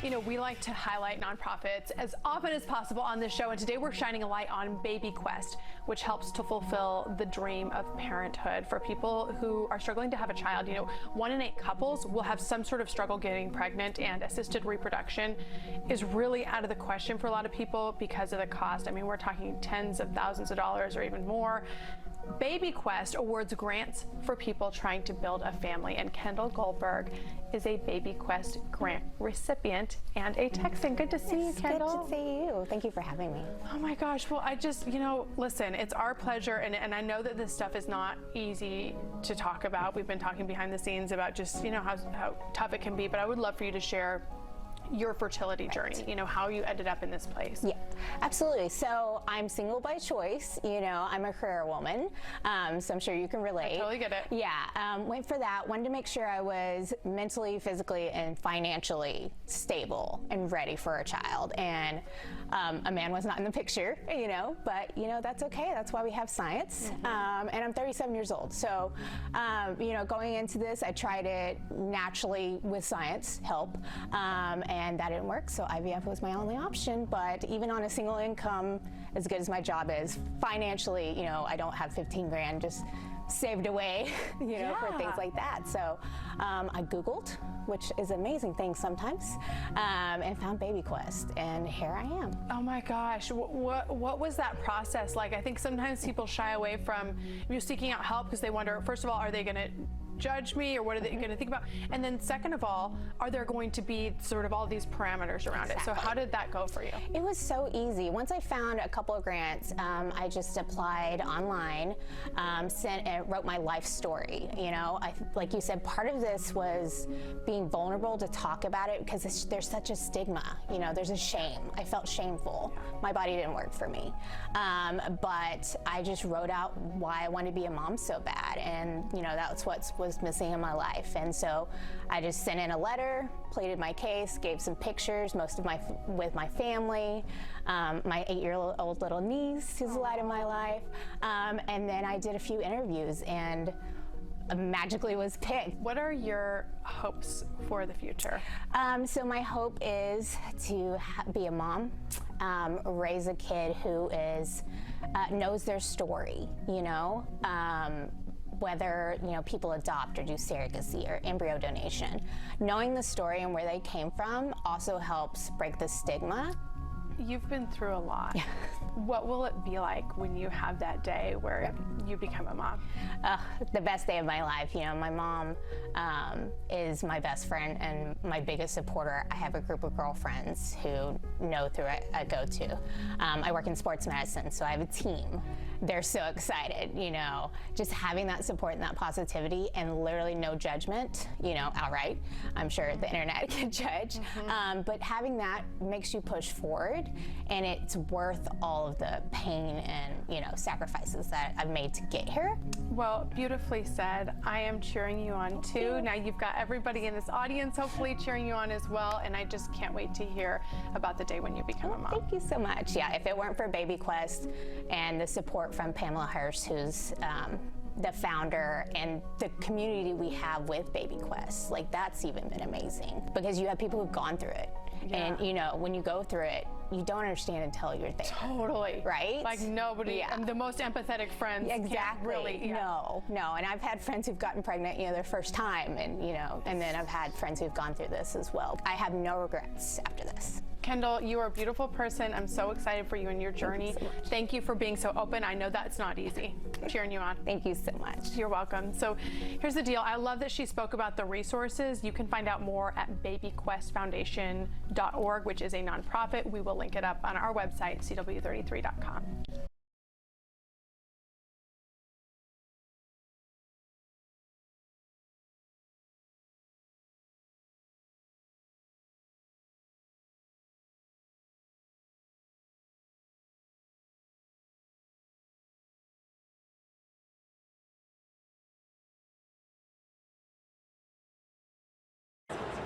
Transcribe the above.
You know, we like to highlight nonprofits as often as possible on this show, and today we're shining a light on Baby Quest, which helps to fulfill the dream of parenthood for people who are struggling to have a child. You know, 1 in 8 couples will have some sort of struggle getting pregnant, and assisted reproduction is really out of the question for a lot of people because of the cost. I mean, we're talking tens of thousands of dollars or even more. Baby Quest awards grants for people trying to build a family, and Kendall Goldberg is a Baby Quest grant recipient and a Texan. Good to see you, Kendall. Good to see you. Thank you for having me. Oh my gosh. Well, I just, you know, listen, it's our pleasure, and I know that this stuff is not easy to talk about. We've been talking behind the scenes about just, you know, how tough it can be, but I would love for you to share your fertility journey, you know, how you ended up in this place. Yeah, absolutely. So I'm single by choice, you know, I'm a career woman, so I'm sure you can relate. I totally get it. Yeah, went for that, wanted to make sure I was mentally, physically, and financially stable and ready for a child. And a man was not in the picture, you know, but, you know, that's okay. That's why we have science. And I'm 37 years old. So, you know, going into this, I tried it naturally with science help. And that didn't work, so IVF was my only option. But even on a single income, as good as my job is, financially, you know, I don't have 15 grand just saved away, you know, for things like that. So I Googled, which is an amazing thing sometimes, and found Baby Quest, and here I am. Oh my gosh, what was that process like? I think sometimes people shy away from seeking out help because they wonder, first of all, are they going to judge me, or what are they going to think about? And then second of all, are there going to be sort of all these parameters around it? So how did that go for you? It was so easy. Once I found a couple of grants, I just applied online, wrote my life story. You know, like you said, part of this was being vulnerable to talk about it because there's such a stigma. You know, there's a shame. I felt shameful. My body didn't work for me. But I just wrote out why I wanted to be a mom so bad, and you know, that's what was missing in my life. And so I just sent in a letter, pleaded my case, gave some pictures, most of with my family, my 8-year-old little niece who's the light of my life, and then I did a few interviews and magically was picked. What are your hopes for the future? So my hope is to be a mom, raise a kid who is knows their story, you know, whether, you know, people adopt or do surrogacy or embryo donation. Knowing the story and where they came from also helps break the stigma. You've been through a lot. Yeah. What will it be like when you have that day where you become a mom? The best day of my life. You know, my mom is my best friend and my biggest supporter. I have a group of girlfriends who know through it I go to. I work in sports medicine, so I have a team. They're so excited, you know, just having that support and that positivity and literally no judgment, you know, outright. I'm sure the internet can judge, but having that makes you push forward, and it's worth all of the pain and, you know, sacrifices that I've made to get here. Well, beautifully said. I am cheering you on too. Now you've got everybody in this audience hopefully cheering you on as well, and I just can't wait to hear about the day when you become a mom. Thank you so much. Yeah, if it weren't for Baby Quest and the support from Pamela Hirsch, who's the founder, and the community we have with Baby Quest, like that's even been amazing because you have people who've gone through it. And you know, when you go through it, you don't understand until you're there. Totally. Right? Like nobody, and the most empathetic friends exactly. Really, No, and I've had friends who've gotten pregnant, you know, their first time, and you know, and then I've had friends who've gone through this as well. I have no regrets after this. Kendall, you are a beautiful person. I'm so excited for you and your journey. Thank you so much. Thank you for being so open. I know that's not easy. Cheering you on. Thank you so much. You're welcome. So here's the deal. I love that she spoke about the resources. You can find out more at babyquestfoundation.org, which is a nonprofit. We will link it up on our website, CW33.com.